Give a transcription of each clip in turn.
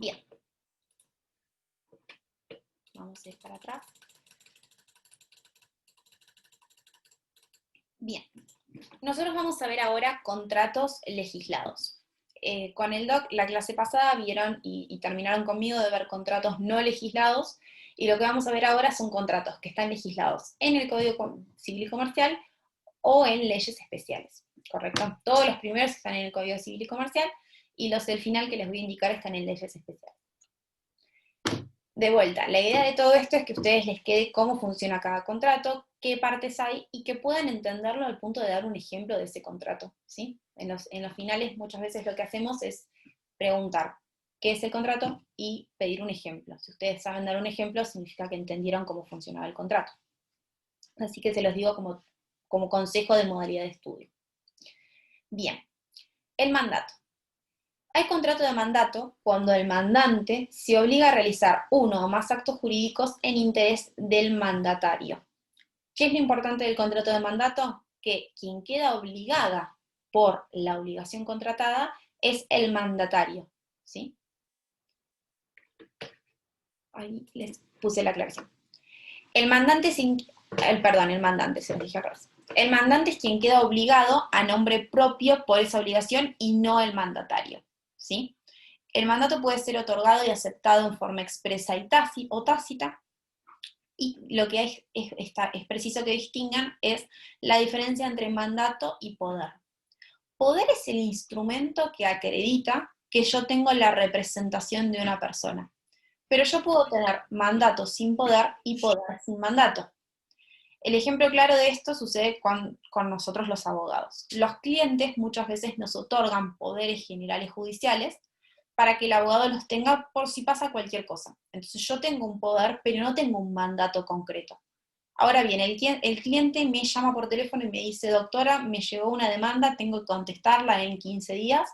Bien. Vamos a ir para atrás. Bien. Nosotros vamos a ver ahora contratos legislados. Con el doc, la clase pasada vieron y terminaron conmigo de ver contratos no legislados, y lo que vamos a ver ahora son contratos que están legislados en el Código Civil y Comercial o en leyes especiales, ¿correcto? Todos los primeros están en el Código Civil y Comercial, y los del final que les voy a indicar están en leyes especiales. De vuelta, la idea de todo esto es que a ustedes les quede cómo funciona cada contrato, qué partes hay, y que puedan entenderlo al punto de dar un ejemplo de ese contrato, ¿sí? En los finales muchas veces lo que hacemos es preguntar qué es el contrato y pedir un ejemplo. Si ustedes saben dar un ejemplo, significa que entendieron cómo funcionaba el contrato. Así que se los digo como consejo de modalidad de estudio. Bien, el mandato. Hay contrato de mandato cuando el mandante se obliga a realizar uno o más actos jurídicos en interés del mandatario. ¿Qué es lo importante del contrato de mandato? Que quien queda obligada por la obligación contratada es el mandatario, ¿sí? Ahí les puse la aclaración. El mandante es quien queda obligado a nombre propio por esa obligación y no el mandatario, ¿sí? El mandato puede ser otorgado y aceptado en forma expresa o tácita, y lo que es preciso que distingan es la diferencia entre mandato y poder. Poder es el instrumento que acredita que yo tengo la representación de una persona, pero yo puedo tener mandato sin poder y poder sin mandato. El ejemplo claro de esto sucede con nosotros los abogados. Los clientes muchas veces nos otorgan poderes generales judiciales para que el abogado los tenga por si pasa cualquier cosa. Entonces yo tengo un poder, pero no tengo un mandato concreto. Ahora bien, el cliente me llama por teléfono y me dice: doctora, me llegó una demanda, tengo que contestarla en 15 días,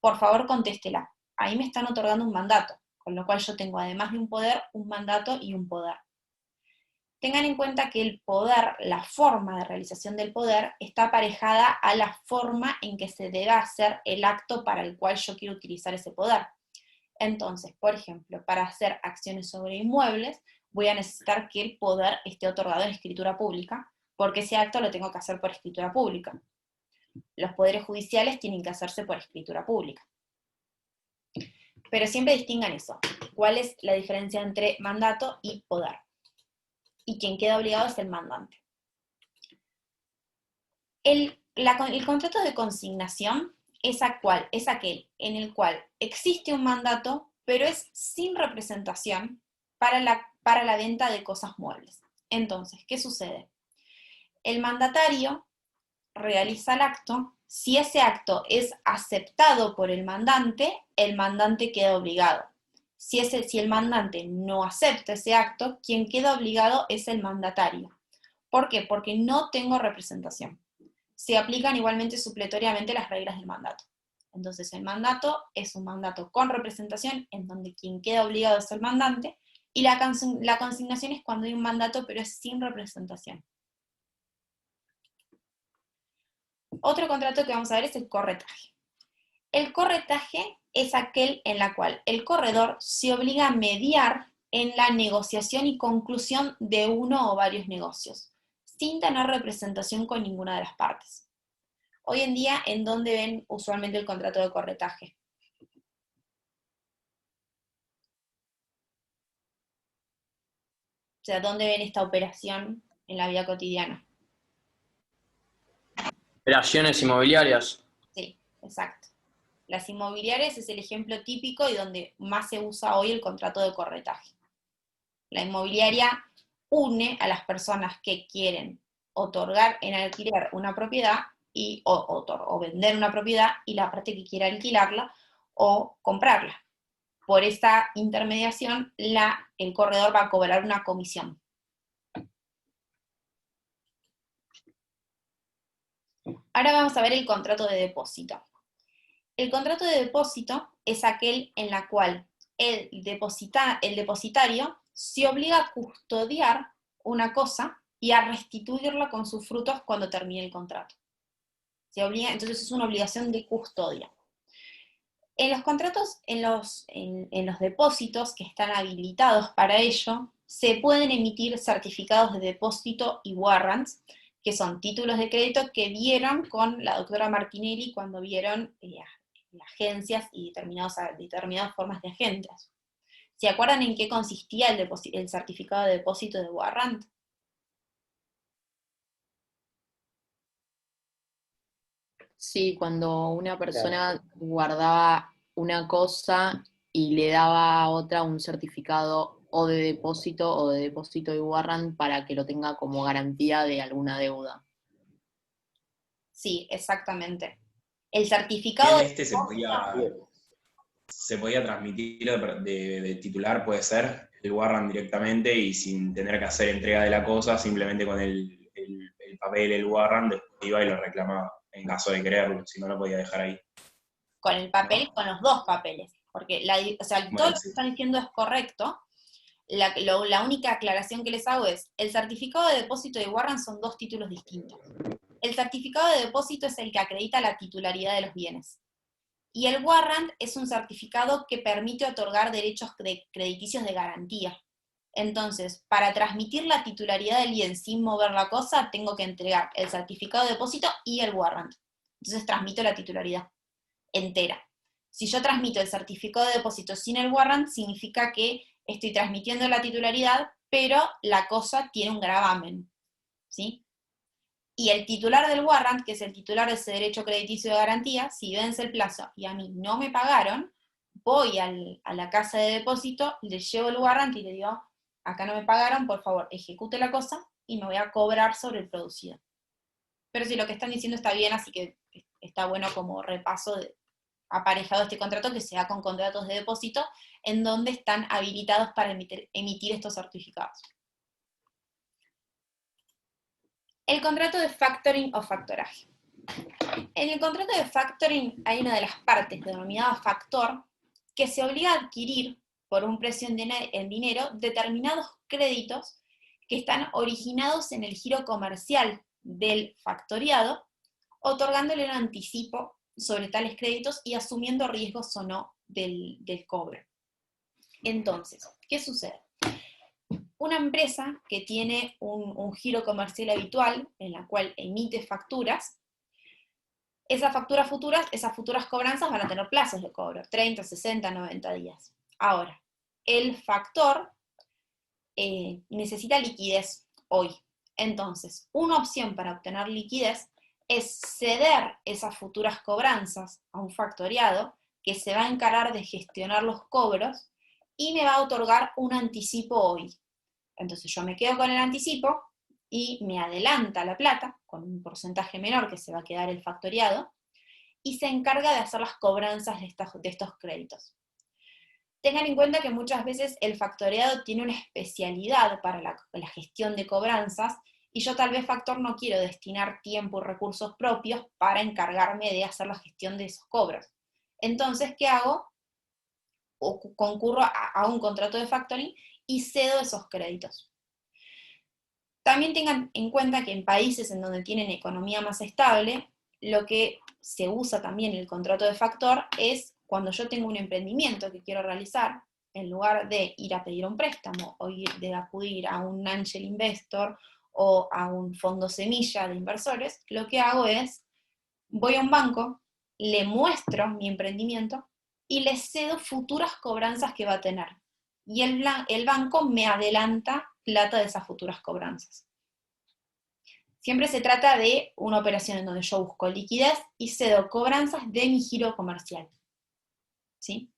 por favor contéstela. Ahí me están otorgando un mandato, con lo cual yo tengo, además de un poder, un mandato y un poder. Tengan en cuenta que el poder, la forma de realización del poder, está aparejada a la forma en que se debe hacer el acto para el cual yo quiero utilizar ese poder. Entonces, por ejemplo, para hacer acciones sobre inmuebles, voy a necesitar que el poder esté otorgado en escritura pública, porque ese acto lo tengo que hacer por escritura pública. Los poderes judiciales tienen que hacerse por escritura pública. Pero siempre distingan eso. ¿Cuál es la diferencia entre mandato y poder? Y quien queda obligado es el mandante. El contrato de consignación es aquel en el cual existe un mandato, pero es sin representación para la venta de cosas muebles. Entonces, ¿qué sucede? El mandatario realiza el acto. Si ese acto es aceptado por el mandante queda obligado. Si el mandante no acepta ese acto, quien queda obligado es el mandatario. ¿Por qué? Porque no tengo representación. Se aplican igualmente supletoriamente las reglas del mandato. Entonces el mandato es un mandato con representación, en donde quien queda obligado es el mandante, y la consignación es cuando hay un mandato pero es sin representación. Otro contrato que vamos a ver es el corretaje. El corretaje es aquel en la cual el corredor se obliga a mediar en la negociación y conclusión de uno o varios negocios, sin tener representación con ninguna de las partes. Hoy en día, ¿en dónde ven usualmente el contrato de corretaje? O sea, ¿dónde ven esta operación en la vida cotidiana? Operaciones inmobiliarias. Sí, exacto. Las inmobiliarias es el ejemplo típico y donde más se usa hoy el contrato de corretaje. La inmobiliaria une a las personas que quieren otorgar en alquiler una propiedad o vender una propiedad, y la parte que quiere alquilarla o comprarla. Por esta intermediación, el corredor va a cobrar una comisión. Ahora vamos a ver el contrato de depósito. El contrato de depósito es aquel en la cual el depositario se obliga a custodiar una cosa y a restituirla con sus frutos cuando termine el contrato. Entonces es una obligación de custodia. En los contratos, en los depósitos que están habilitados para ello, se pueden emitir certificados de depósito y warrants, que son títulos de crédito que vieron con la doctora Martinelli cuando vieron agencias y determinadas formas de agentes. ¿Se acuerdan en qué consistía el certificado de depósito de warrant? Sí, cuando una persona guardaba una cosa y le daba a otra un certificado o de depósito y warrant para que lo tenga como garantía de alguna deuda. Sí, exactamente. El Y certificado en de este depósito, se podía transmitir de titular, puede ser, el warrant directamente y sin tener que hacer entrega de la cosa, simplemente con el papel, el warrant, después iba y lo reclamaba, en caso de quererlo, si no lo podía dejar ahí. con el papel y con los dos papeles, porque todo Bueno, lo que sí. están diciendo es correcto. La única aclaración que les hago es, el certificado de depósito y warrant son dos títulos distintos. El certificado de depósito es el que acredita la titularidad de los bienes. Y el warrant es un certificado que permite otorgar derechos crediticios de garantía. Entonces, para transmitir la titularidad del bien sin mover la cosa, tengo que entregar el certificado de depósito y el warrant. Entonces transmito la titularidad entera. Si yo transmito el certificado de depósito sin el warrant, significa que estoy transmitiendo la titularidad, pero la cosa tiene un gravamen, ¿sí? Y el titular del warrant, que es el titular de ese derecho crediticio de garantía, si vence el plazo y a mí no me pagaron, voy a la casa de depósito, le llevo el warrant y le digo, acá no me pagaron, por favor, ejecute la cosa y me voy a cobrar sobre el producido. Pero si lo que están diciendo está bien, así que está bueno como repaso aparejado este contrato que se da con contratos de depósito en donde están habilitados para emitir estos certificados. El contrato de factoring o factoraje. En el contrato de factoring hay una de las partes denominada factor que se obliga a adquirir por un precio en dinero determinados créditos que están originados en el giro comercial del factoriado, otorgándole un anticipo sobre tales créditos y asumiendo riesgos o no del cobro. Entonces, ¿qué sucede? Una empresa que tiene un giro comercial habitual en la cual emite facturas, esas facturas futuras, esas futuras cobranzas van a tener plazos de cobro, 30, 60, 90 días. Ahora, el factor necesita liquidez hoy. Entonces, una opción para obtener liquidez es ceder esas futuras cobranzas a un factoriado que se va a encargar de gestionar los cobros y me va a otorgar un anticipo hoy. Entonces yo me quedo con el anticipo y me adelanta la plata con un porcentaje menor que se va a quedar el factoriado y se encarga de hacer las cobranzas de estos créditos. Tengan en cuenta que muchas veces el factoriado tiene una especialidad para la gestión de cobranzas y yo tal vez factor no quiero destinar tiempo y recursos propios para encargarme de hacer la gestión de esos cobros. Entonces, ¿qué hago? Concurro a un contrato de factoring y cedo esos créditos. También tengan en cuenta que en países en donde tienen economía más estable, lo que se usa también en el contrato de factor es cuando yo tengo un emprendimiento que quiero realizar, en lugar de ir a pedir un préstamo o de acudir a un angel investor o a un fondo semilla de inversores, lo que hago es, voy a un banco, le muestro mi emprendimiento y le cedo futuras cobranzas que va a tener. Y el banco me adelanta plata de esas futuras cobranzas. Siempre se trata de una operación en donde yo busco liquidez y cedo cobranzas de mi giro comercial. ¿Sí?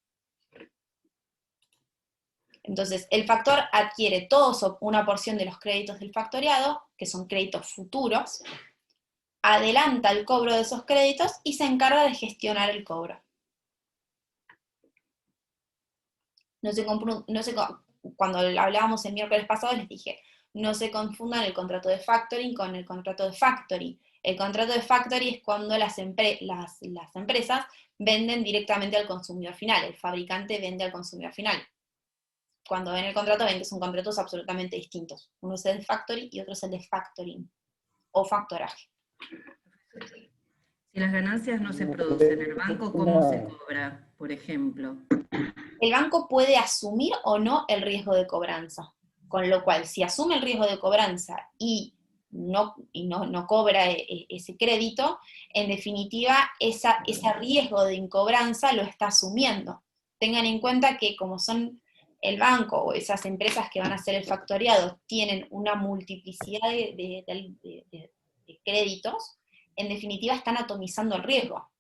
Entonces, el factor adquiere todos o una porción de los créditos del factoriado, que son créditos futuros, adelanta el cobro de esos créditos y se encarga de gestionar el cobro. Cuando hablábamos el miércoles pasado les dije, no se confundan el contrato de factoring con el contrato de factory. El contrato de factory es cuando las empresas venden directamente al consumidor final, el fabricante vende al consumidor final. Cuando ven el contrato ven que son contratos absolutamente distintos. Uno es el de factory y otro es el de factoring o factoraje. Si las ganancias no se producen en el banco, ¿cómo se cobra? por ejemplo? El banco puede asumir o no el riesgo de cobranza. Con lo cual, si asume el riesgo de cobranza y no cobra ese crédito, en definitiva, ese riesgo de incobranza lo está asumiendo. Tengan en cuenta que como son el banco o esas empresas que van a hacer el factoriado tienen una multiplicidad de créditos, en definitiva están atomizando el riesgo.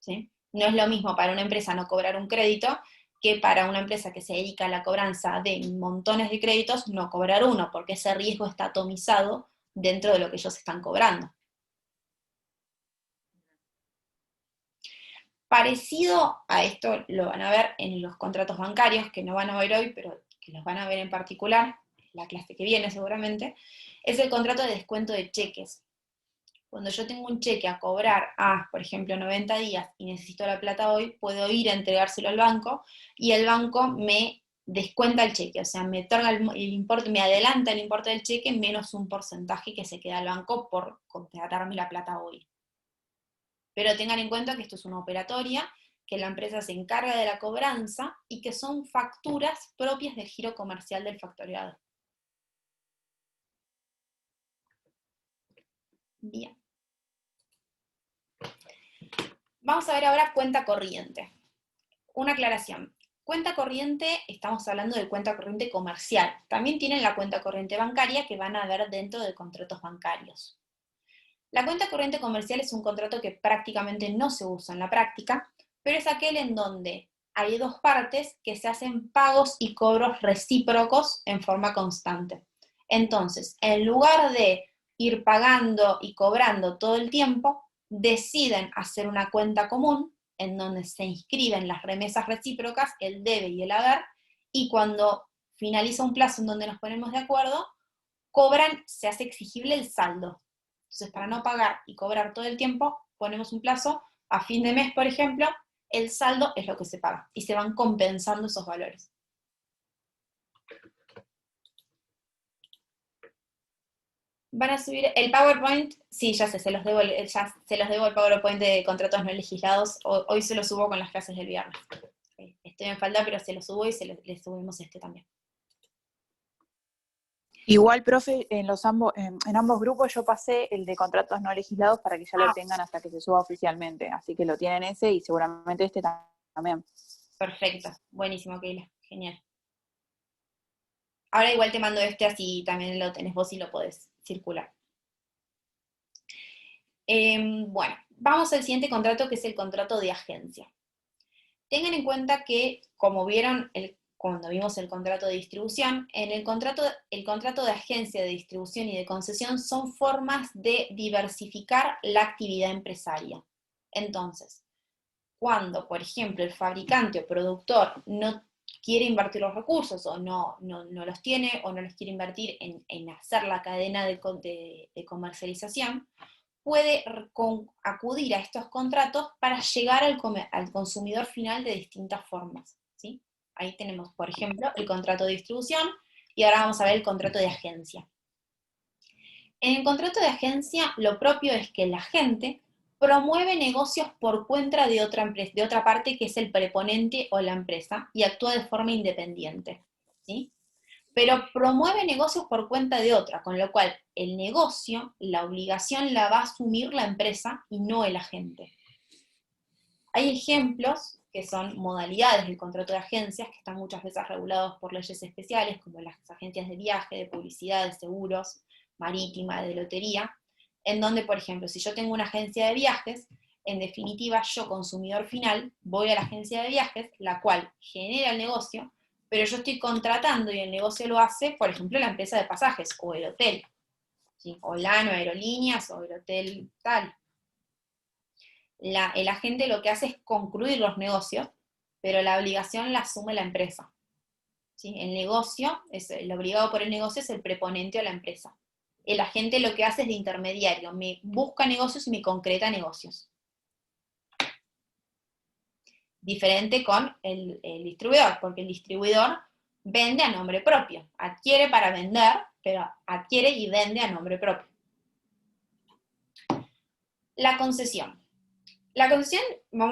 ¿Sí? No es lo mismo para una empresa no cobrar un crédito que para una empresa que se dedica a la cobranza de montones de créditos no cobrar uno, porque ese riesgo está atomizado dentro de lo que ellos están cobrando. Parecido a esto lo van a ver en los contratos bancarios, que no van a ver hoy, pero que los van a ver en particular, la clase que viene seguramente, es el contrato de descuento de cheques. Cuando yo tengo un cheque a cobrar a, por ejemplo, 90 días y necesito la plata hoy, puedo ir a entregárselo al banco y el banco me descuenta el cheque, o sea, me otorga el importe, me adelanta el importe del cheque menos un porcentaje que se queda al banco por contratarme la plata hoy. Pero tengan en cuenta que esto es una operatoria, que la empresa se encarga de la cobranza y que son facturas propias del giro comercial del factoriado. Bien. Vamos a ver ahora cuenta corriente. Una aclaración. Cuenta corriente, estamos hablando de cuenta corriente comercial. También tienen la cuenta corriente bancaria que van a ver dentro de contratos bancarios. La cuenta corriente comercial es un contrato que prácticamente no se usa en la práctica, pero es aquel en donde hay dos partes que se hacen pagos y cobros recíprocos en forma constante. Entonces, en lugar de ir pagando y cobrando todo el tiempo, deciden hacer una cuenta común en donde se inscriben las remesas recíprocas, el debe y el haber, y cuando finaliza un plazo en donde nos ponemos de acuerdo, cobran, se hace exigible el saldo. Entonces, para no pagar y cobrar todo el tiempo, ponemos un plazo, a fin de mes, por ejemplo, el saldo es lo que se paga, y se van compensando esos valores. Van a subir el PowerPoint, sí, ya sé, se los debo el PowerPoint de contratos no legislados, hoy se lo subo con las clases del viernes. Estoy en falta, pero se lo subo y les subimos este también. Igual, profe, en ambos grupos yo pasé el de contratos no legislados para que ya lo tengan hasta que se suba oficialmente. Así que lo tienen ese y seguramente este también. Perfecto, buenísimo, Keila, genial. Ahora igual te mando este, así también lo tenés vos y lo podés circular. Bueno, vamos al siguiente contrato, que es el contrato de agencia. Tengan en cuenta que, como vieron cuando vimos el contrato de distribución, en el contrato de agencia de distribución y de concesión son formas de diversificar la actividad empresaria. Entonces, cuando, por ejemplo, el fabricante o productor no quiere invertir los recursos, o no los tiene, o no los quiere invertir en hacer la cadena de comercialización, puede acudir a estos contratos para llegar al consumidor final de distintas formas, ¿sí? Ahí tenemos, por ejemplo, el contrato de distribución, y ahora vamos a ver el contrato de agencia. En el contrato de agencia, lo propio es que el agente promueve negocios por cuenta de otra empresa, de otra parte que es el preponente o la empresa, y actúa de forma independiente, ¿sí? Pero promueve negocios por cuenta de otra, con lo cual el negocio, la obligación la va a asumir la empresa y no el agente. Hay ejemplos que son modalidades del contrato de agencias, que están muchas veces regulados por leyes especiales, como las agencias de viaje, de publicidad, de seguros, marítima, de lotería, en donde, por ejemplo, si yo tengo una agencia de viajes, en definitiva, yo, consumidor final, voy a la agencia de viajes, la cual genera el negocio, pero yo estoy contratando y el negocio lo hace, por ejemplo, la empresa de pasajes o el hotel, ¿sí? O Lano Aerolíneas o el hotel tal. El agente lo que hace es concluir los negocios, pero la obligación la asume la empresa, ¿sí? El negocio, el obligado por el negocio es el preponente o la empresa. El agente lo que hace es de intermediario, me busca negocios y me concreta negocios. Diferente con el distribuidor, porque el distribuidor vende a nombre propio, adquiere para vender, pero adquiere y vende a nombre propio. La concesión. La concesión,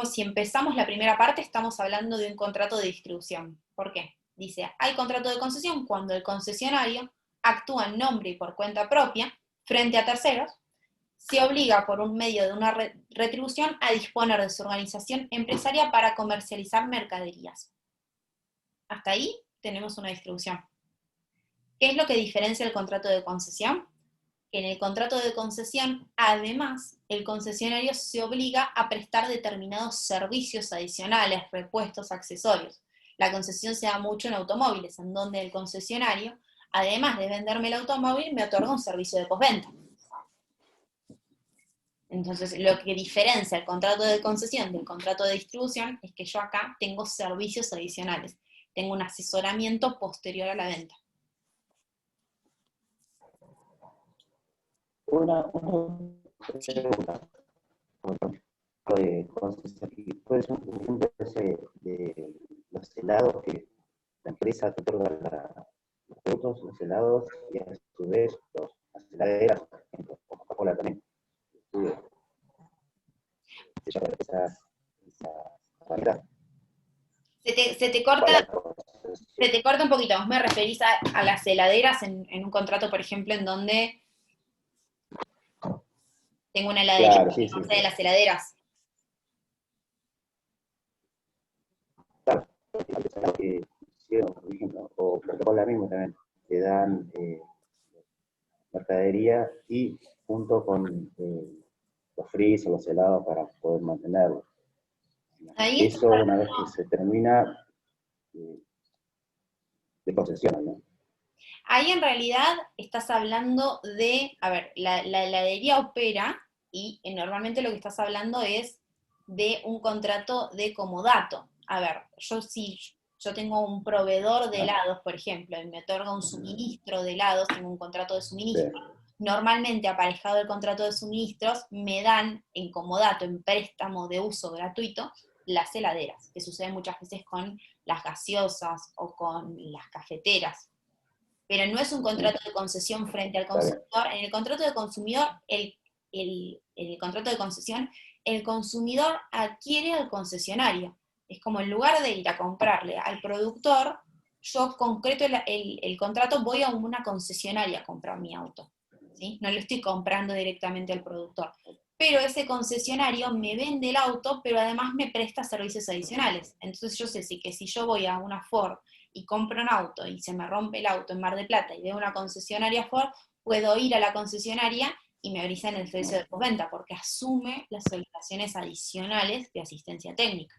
si empezamos la primera parte, estamos hablando de un contrato de distribución. ¿Por qué? Dice, hay contrato de concesión cuando el concesionario actúa en nombre y por cuenta propia frente a terceros, se obliga por un medio de una retribución a disponer de su organización empresaria para comercializar mercaderías. Hasta ahí tenemos una distribución. ¿Qué es lo que diferencia el contrato de concesión? Que en el contrato de concesión, además, el concesionario se obliga a prestar determinados servicios adicionales, repuestos, accesorios. La concesión se da mucho en automóviles, en donde el concesionario, además de venderme el automóvil, me otorga un servicio de postventa. Entonces, lo que diferencia el contrato de concesión del contrato de distribución es que yo acá tengo servicios adicionales, tengo un asesoramiento posterior a la venta. Una Sí. pregunta. Puede ser un ejemplo de los helados que la empresa te otorga los productos, los helados, y a su vez las heladeras, por ejemplo, o Coca-Cola también. Esa variedad. Se te corta un poquito. ¿Vos me referís a las heladeras en un contrato, por ejemplo, en donde tengo una heladería, Claro, sí, no sí, sé, de las heladeras? claro, los helados que hicieron, por ejemplo, o Coca-Cola mismo también, te dan mercadería y junto con los fríos o los helados para poder mantenerlos. Ahí Eso una vez que se termina de concesión, ¿no? Ahí en realidad estás hablando de, a ver, la heladería opera y normalmente lo que estás hablando es de un contrato de comodato. A ver, yo tengo un proveedor de helados, por ejemplo, y me otorga un suministro de helados, tengo un contrato de suministro. Sí. Normalmente, aparejado el contrato de suministros, me dan en comodato, en préstamo de uso gratuito, las heladeras, que sucede muchas veces con las gaseosas o con las cafeteras. Pero no es un contrato de concesión frente al consumidor. En el contrato de consumidor, en el contrato de concesión, el consumidor adquiere al concesionario. Es como en lugar de ir a comprarle al productor, yo concreto el contrato, voy a una concesionaria a comprar mi auto, ¿sí? No lo estoy comprando directamente al productor. Pero ese concesionario me vende el auto, pero además me presta servicios adicionales. Entonces yo sé que si yo voy a una Ford y compro un auto y se me rompe el auto en Mar del Plata y veo una concesionaria Ford, puedo ir a la concesionaria y me brizan el servicio de postventa, porque asume las obligaciones adicionales de asistencia técnica.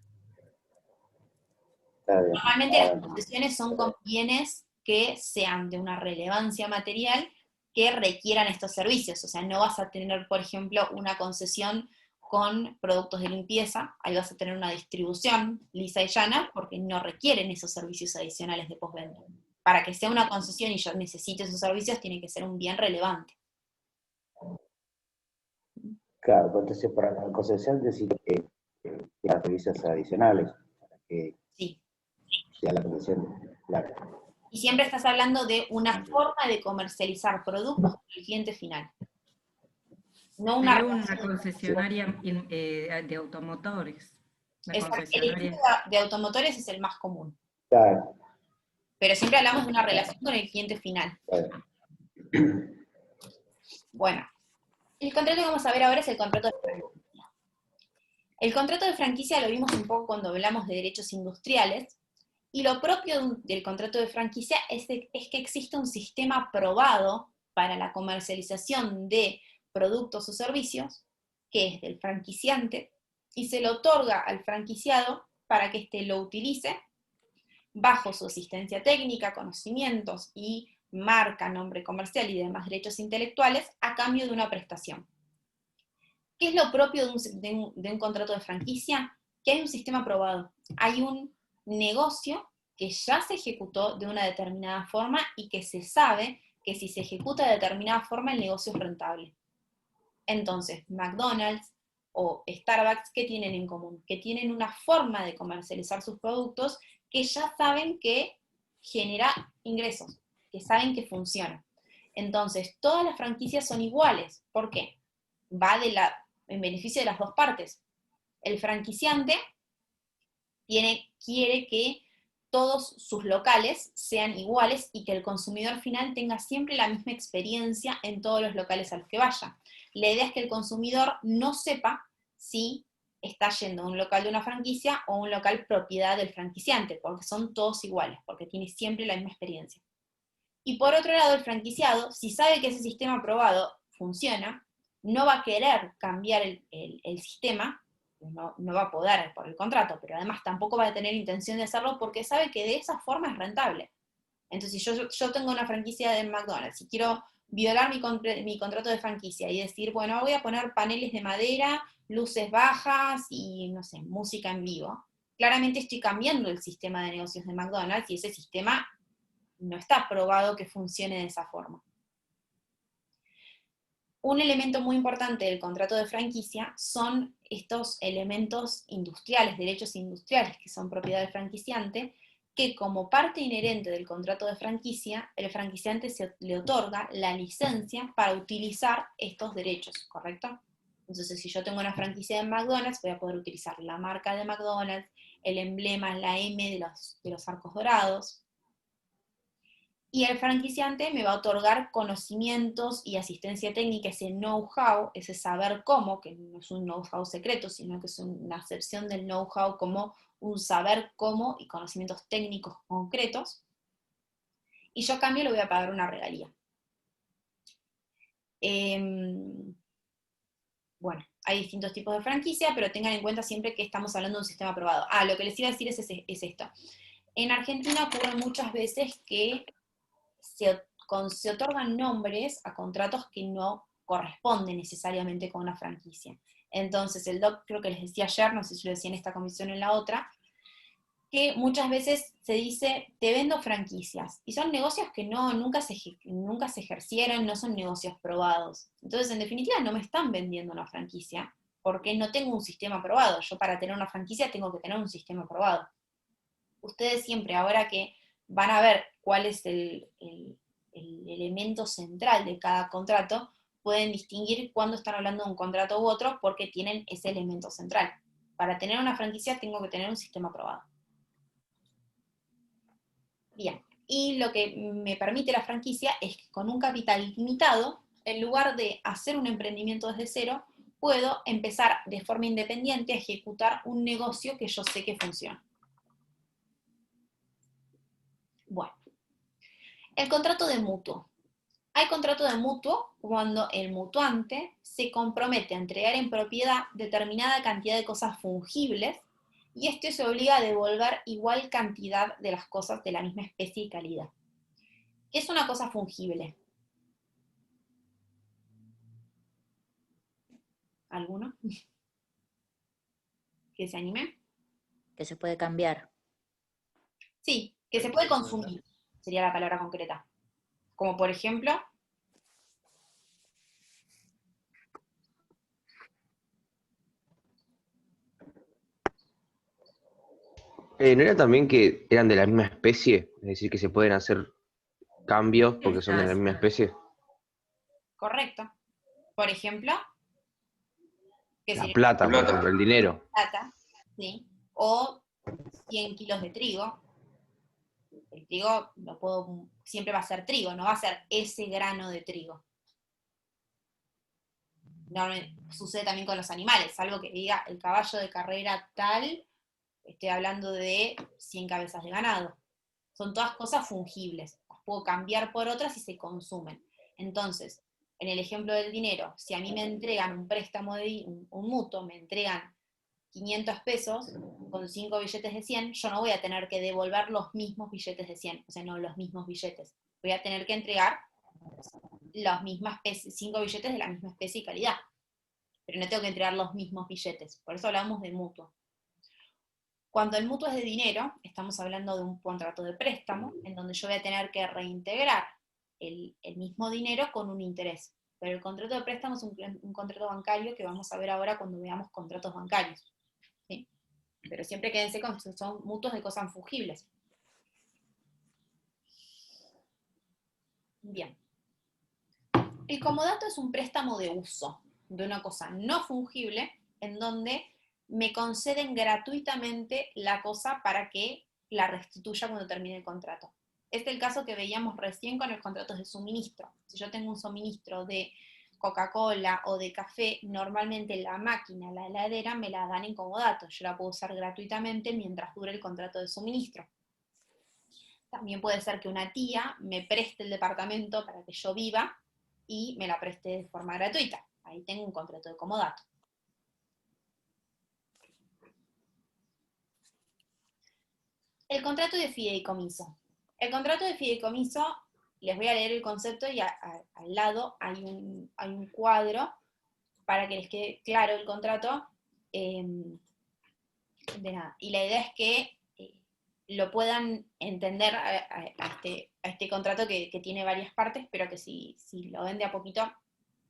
Normalmente las concesiones son con bienes que sean de una relevancia material que requieran estos servicios. O sea, no vas a tener, por ejemplo, una concesión con productos de limpieza, ahí vas a tener una distribución lisa y llana, porque no requieren esos servicios adicionales de postventa. Para que sea una concesión y yo necesite esos servicios, tiene que ser un bien relevante. Claro, entonces para la concesión decir que las servicios adicionales, para que sí. sea la concesión, claro. Y siempre estás hablando de una forma de comercializar productos para el cliente final. No una concesionaria de automotores. El ejemplo de automotores es el más común. Claro. Pero siempre hablamos de una relación con el cliente final. Claro. Bueno, el contrato que vamos a ver ahora es el contrato de franquicia. El contrato de franquicia lo vimos un poco cuando hablamos de derechos industriales, y lo propio del contrato de franquicia es que existe un sistema aprobado para la comercialización de productos o servicios, que es del franquiciante, y se le otorga al franquiciado para que éste lo utilice bajo su asistencia técnica, conocimientos y marca, nombre comercial y demás derechos intelectuales a cambio de una prestación. ¿Qué es lo propio de un contrato de franquicia? Que hay un sistema aprobado, hay un negocio que ya se ejecutó de una determinada forma y que se sabe que si se ejecuta de determinada forma el negocio es rentable. Entonces, McDonald's o Starbucks, ¿qué tienen en común? Que tienen una forma de comercializar sus productos que ya saben que genera ingresos, que saben que funciona. Entonces, todas las franquicias son iguales. ¿Por qué? Va en beneficio de las dos partes. El franquiciante quiere que todos sus locales sean iguales y que el consumidor final tenga siempre la misma experiencia en todos los locales a los que vaya. La idea es que el consumidor no sepa si está yendo a un local de una franquicia o un local propiedad del franquiciante, porque son todos iguales, porque tiene siempre la misma experiencia. Y por otro lado, el franquiciado, si sabe que ese sistema aprobado funciona, no va a querer cambiar el sistema, no va a poder por el contrato, pero además tampoco va a tener intención de hacerlo porque sabe que de esa forma es rentable. Entonces, si yo tengo una franquicia de McDonald's y quiero violar mi contrato de franquicia y decir, bueno, voy a poner paneles de madera, luces bajas y, no sé, música en vivo, claramente estoy cambiando el sistema de negocios de McDonald's y ese sistema no está probado que funcione de esa forma. Un elemento muy importante del contrato de franquicia son estos elementos industriales, derechos industriales, que son propiedad del franquiciante, que como parte inherente del contrato de franquicia, el franquiciante le otorga la licencia para utilizar estos derechos, ¿correcto? Entonces, si yo tengo una franquicia de McDonald's, voy a poder utilizar la marca de McDonald's, el emblema, la M de los arcos dorados, y el franquiciante me va a otorgar conocimientos y asistencia técnica, ese know-how, ese saber cómo, que no es un know-how secreto, sino que es una acepción del know-how como un saber cómo y conocimientos técnicos concretos, y yo a cambio le voy a pagar una regalía. Bueno, hay distintos tipos de franquicia, pero tengan en cuenta siempre que estamos hablando de un sistema aprobado. Lo que les iba a decir es esto. En Argentina ocurre muchas veces que se otorgan nombres a contratos que no corresponden necesariamente con una franquicia. Entonces, el DOC, creo que les decía ayer, no sé si lo decía en esta comisión o en la otra, que muchas veces se dice, te vendo franquicias, y son negocios que nunca se ejercieron, no son negocios probados. Entonces, en definitiva, no me están vendiendo una franquicia, porque no tengo un sistema aprobado. Yo para tener una franquicia tengo que tener un sistema aprobado. Ustedes siempre, ahora que van a ver cuál es el elemento central de cada contrato, pueden distinguir cuándo están hablando de un contrato u otro porque tienen ese elemento central. Para tener una franquicia tengo que tener un sistema aprobado. Bien, y lo que me permite la franquicia es que con un capital limitado, en lugar de hacer un emprendimiento desde cero, puedo empezar de forma independiente a ejecutar un negocio que yo sé que funciona. Bueno, el contrato de mutuo. Hay contrato de mutuo cuando el mutuante se compromete a entregar en propiedad determinada cantidad de cosas fungibles y este se obliga a devolver igual cantidad de las cosas de la misma especie y calidad. ¿Qué es una cosa fungible? ¿Alguno? ¿Que se anime? Que se puede cambiar. Sí, que se puede consumir, sería la palabra concreta. Como por ejemplo, ¿No era también que eran de la misma especie? Es decir, que se pueden hacer cambios porque son de la misma especie. correcto. Por ejemplo, ¿qué La sería? plata, por ejemplo, el dinero. Plata, ¿sí? O 100 kilos de trigo. El trigo siempre va a ser trigo, no va a ser ese grano de trigo. No, sucede también con los animales, salvo que diga el caballo de carrera tal, estoy hablando de 100 cabezas de ganado. Son todas cosas fungibles, las puedo cambiar por otras y se consumen. Entonces, en el ejemplo del dinero, si a mí me entregan un préstamo un mutuo, me entregan 500 pesos con 5 billetes de 100, yo no voy a tener que devolver los mismos billetes de 100, o sea, no los mismos billetes. Voy a tener que entregar las mismas 5 billetes de la misma especie y calidad, pero no tengo que entregar los mismos billetes, por eso hablamos de mutuo. Cuando el mutuo es de dinero, estamos hablando de un contrato de préstamo, en donde yo voy a tener que reintegrar el mismo dinero con un interés. Pero el contrato de préstamo es un contrato bancario que vamos a ver ahora cuando veamos contratos bancarios. ¿Sí? Pero siempre quédense con que son mutuos de cosas fungibles. Bien. El comodato es un préstamo de uso de una cosa no fungible, en donde me conceden gratuitamente la cosa para que la restituya cuando termine el contrato. Este es el caso que veíamos recién con los contratos de suministro. Si yo tengo un suministro de Coca-Cola o de café, normalmente la máquina, la heladera, me la dan en comodato. Yo la puedo usar gratuitamente mientras dure el contrato de suministro. También puede ser que una tía me preste el departamento para que yo viva y me la preste de forma gratuita. Ahí tengo un contrato de comodato. El contrato de fideicomiso. El contrato de fideicomiso, les voy a leer el concepto y al lado hay un cuadro para que les quede claro el contrato. De nada. Y la idea es que lo puedan entender a este contrato que tiene varias partes, pero que si lo ven de a poquito,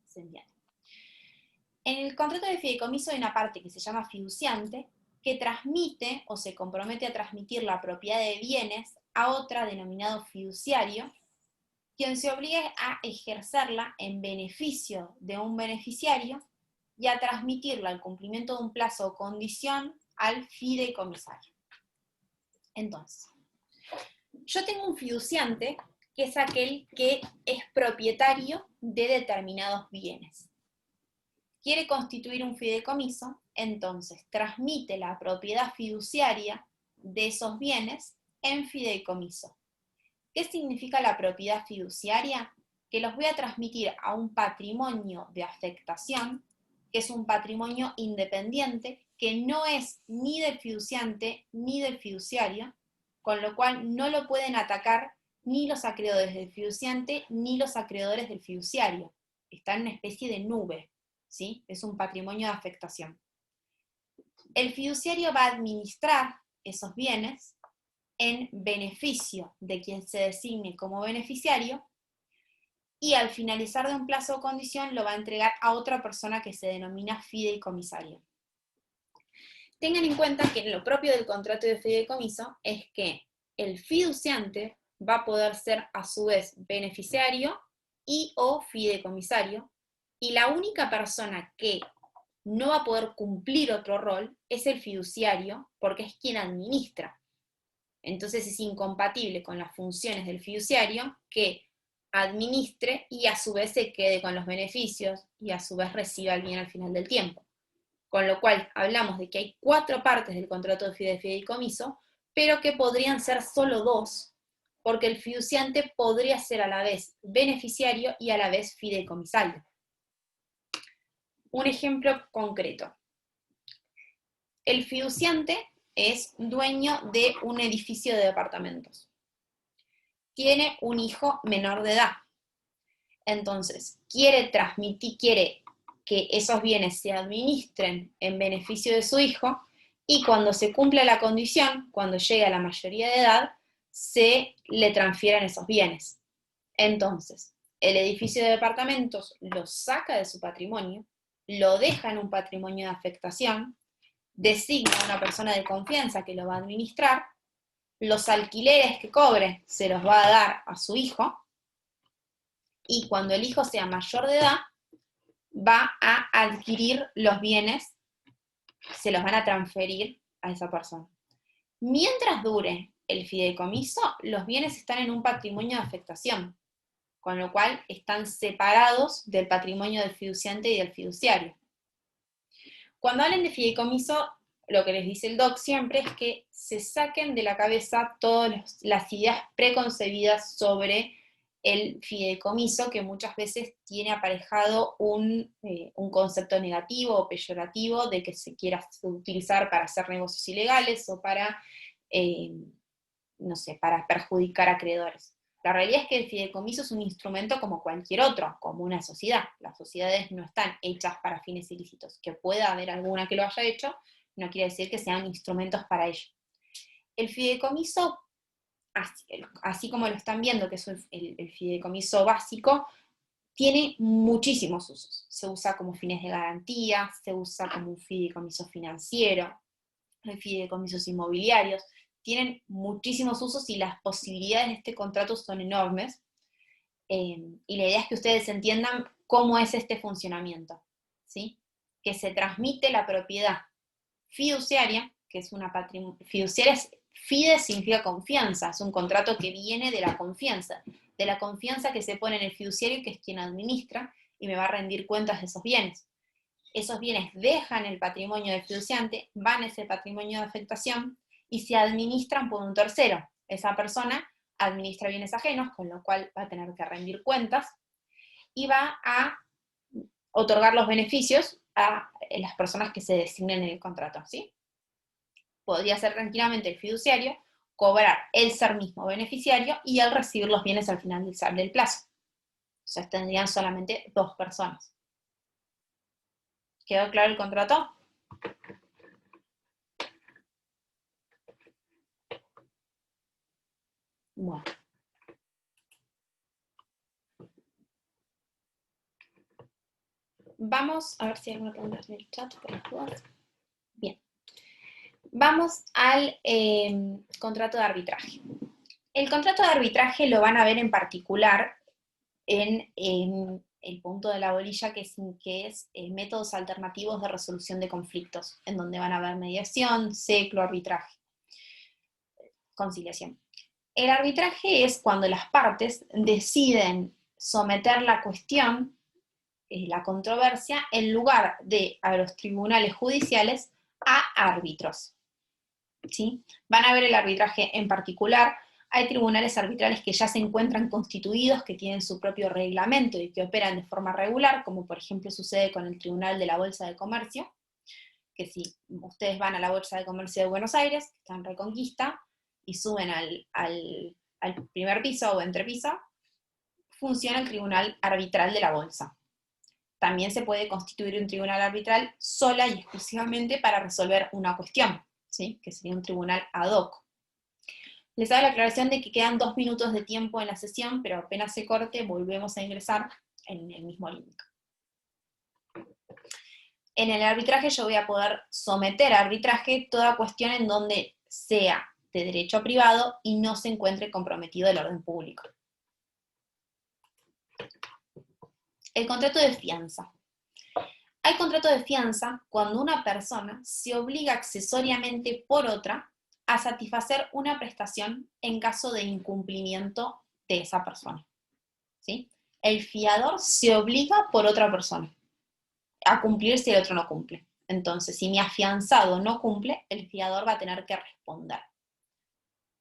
se entiende. En el contrato de fideicomiso hay una parte que se llama fiduciante, que transmite o se compromete a transmitir la propiedad de bienes a otra denominado fiduciario, quien se obligue a ejercerla en beneficio de un beneficiario y a transmitirla al cumplimiento de un plazo o condición al fideicomisario. Entonces, yo tengo un fiduciante, que es aquel que es propietario de determinados bienes. Quiere constituir un fideicomiso, entonces transmite la propiedad fiduciaria de esos bienes en fideicomiso. ¿Qué significa la propiedad fiduciaria? Que los voy a transmitir a un patrimonio de afectación, que es un patrimonio independiente, que no es ni del fiduciante ni del fiduciario, con lo cual no lo pueden atacar ni los acreedores del fiduciante ni los acreedores del fiduciario. Está en una especie de nube, ¿sí? Es un patrimonio de afectación. El fiduciario va a administrar esos bienes en beneficio de quien se designe como beneficiario, y al finalizar de un plazo o condición lo va a entregar a otra persona que se denomina fideicomisario. Tengan en cuenta que lo propio del contrato de fideicomiso es que el fiduciante va a poder ser a su vez beneficiario y o fideicomisario, y la única persona que no va a poder cumplir otro rol es el fiduciario, porque es quien administra. Entonces es incompatible con las funciones del fiduciario que administre y a su vez se quede con los beneficios y a su vez reciba el bien al final del tiempo. Con lo cual hablamos de que hay 4 partes del contrato de fideicomiso, pero que podrían ser solo 2, porque el fiduciante podría ser a la vez beneficiario y a la vez fideicomisario. Un ejemplo concreto. El fiduciante es dueño de un edificio de departamentos. Tiene un hijo menor de edad. Entonces, quiere que esos bienes se administren en beneficio de su hijo, y cuando se cumpla la condición, cuando llegue a la mayoría de edad, se le transfieren esos bienes. Entonces, el edificio de departamentos lo saca de su patrimonio, lo deja en un patrimonio de afectación, designa a una persona de confianza que lo va a administrar, los alquileres que cobre se los va a dar a su hijo, y cuando el hijo sea mayor de edad, va a adquirir los bienes, se los van a transferir a esa persona. Mientras dure el fideicomiso, los bienes están en un patrimonio de afectación, con lo cual están separados del patrimonio del fiduciante y del fiduciario. Cuando hablen de fideicomiso, lo que les dice el doc siempre es que se saquen de la cabeza todas las ideas preconcebidas sobre el fideicomiso, que muchas veces tiene aparejado un concepto negativo o peyorativo de que se quiera utilizar para hacer negocios ilegales o para, no sé, para perjudicar a acreedores. La realidad es que el fideicomiso es un instrumento como cualquier otro, como una sociedad. Las sociedades no están hechas para fines ilícitos. Que pueda haber alguna que lo haya hecho, no quiere decir que sean instrumentos para ello. El fideicomiso, así como lo están viendo, que es el fideicomiso básico, tiene muchísimos usos. Se usa como fines de garantía, se usa como un fideicomiso financiero, hay fideicomisos inmobiliarios, tienen muchísimos usos y las posibilidades de este contrato son enormes. Y la idea es que ustedes entiendan cómo es este funcionamiento, ¿sí? Que se transmite la propiedad fiduciaria, que es una fiduciaria, fide significa confianza, es un contrato que viene de la confianza que se pone en el fiduciario, que es quien administra y me va a rendir cuentas de esos bienes. Esos bienes dejan el patrimonio del fiduciante, van a ese patrimonio de afectación y se administran por un tercero. Esa persona administra bienes ajenos, con lo cual va a tener que rendir cuentas y va a otorgar los beneficios a las personas que se designen en el contrato, ¿sí? Podría ser tranquilamente el fiduciario, cobrar el ser mismo beneficiario y él recibir los bienes al final del plazo. Entonces tendrían solamente 2 personas. ¿Quedó claro el contrato? Bueno. Vamos a ver si hay alguna pregunta en el chat por las dudas. Bien. Vamos al contrato de arbitraje. El contrato de arbitraje lo van a ver en particular en el punto de la bolilla, que es métodos alternativos de resolución de conflictos, en donde van a ver mediación, ciclo, arbitraje, conciliación. El arbitraje es cuando las partes deciden someter la cuestión, la controversia, en lugar de a los tribunales judiciales, a árbitros. ¿Sí? Van a ver el arbitraje en particular. Hay tribunales arbitrales que ya se encuentran constituidos, que tienen su propio reglamento y que operan de forma regular, como por ejemplo sucede con el Tribunal de la Bolsa de Comercio, que si ustedes van a la Bolsa de Comercio de Buenos Aires, que está en Reconquista, y suben al primer piso o entrepiso, funciona el Tribunal Arbitral de la Bolsa. También se puede constituir un tribunal arbitral sola y exclusivamente para resolver una cuestión, ¿sí? Que sería un tribunal ad hoc. Les hago la aclaración de que quedan 2 minutos de tiempo en la sesión, pero apenas se corte, volvemos a ingresar en el mismo link. En el arbitraje yo voy a poder someter a arbitraje toda cuestión en donde sea de derecho privado y no se encuentre comprometido el orden público. El contrato de fianza. Hay contrato de fianza cuando una persona se obliga accesoriamente por otra a satisfacer una prestación en caso de incumplimiento de esa persona. ¿Sí? El fiador se obliga por otra persona a cumplir si el otro no cumple. Entonces, si mi afianzado no cumple, el fiador va a tener que responder.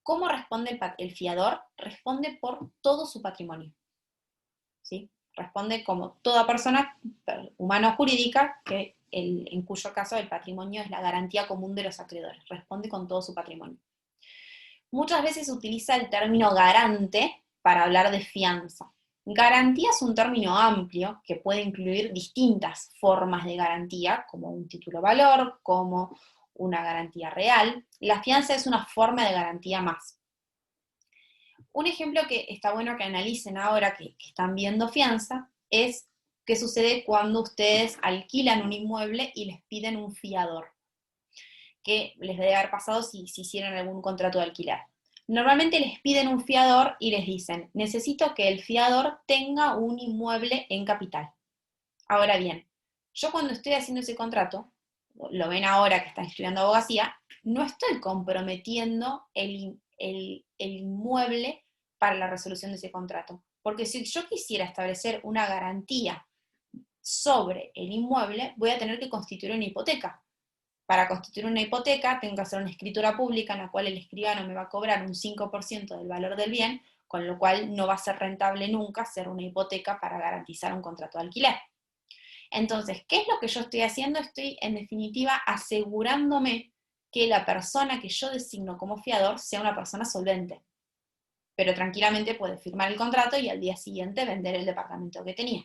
¿Cómo responde el fiador? Responde por todo su patrimonio. ¿Sí? Responde como toda persona humana o jurídica, en cuyo caso el patrimonio es la garantía común de los acreedores. Responde con todo su patrimonio. Muchas veces se utiliza el término garante para hablar de fianza. Garantía es un término amplio que puede incluir distintas formas de garantía, como un título valor, como una garantía real. La fianza es una forma de garantía más. Un ejemplo que está bueno que analicen ahora que están viendo fianza es qué sucede cuando ustedes alquilan un inmueble y les piden un fiador, que les debe haber pasado si hicieron algún contrato de alquiler. Normalmente les piden un fiador y les dicen, necesito que el fiador tenga un inmueble en capital. Ahora bien, yo cuando estoy haciendo ese contrato, lo ven ahora que están estudiando abogacía, no estoy comprometiendo el inmueble para la resolución de ese contrato. Porque si yo quisiera establecer una garantía sobre el inmueble, voy a tener que constituir una hipoteca. Para constituir una hipoteca tengo que hacer una escritura pública en la cual el escribano me va a cobrar un 5% del valor del bien, con lo cual no va a ser rentable nunca hacer una hipoteca para garantizar un contrato de alquiler. Entonces, ¿qué es lo que yo estoy haciendo? Estoy, en definitiva, asegurándome que la persona que yo designo como fiador sea una persona solvente. Pero tranquilamente puede firmar el contrato y al día siguiente vender el departamento que tenía.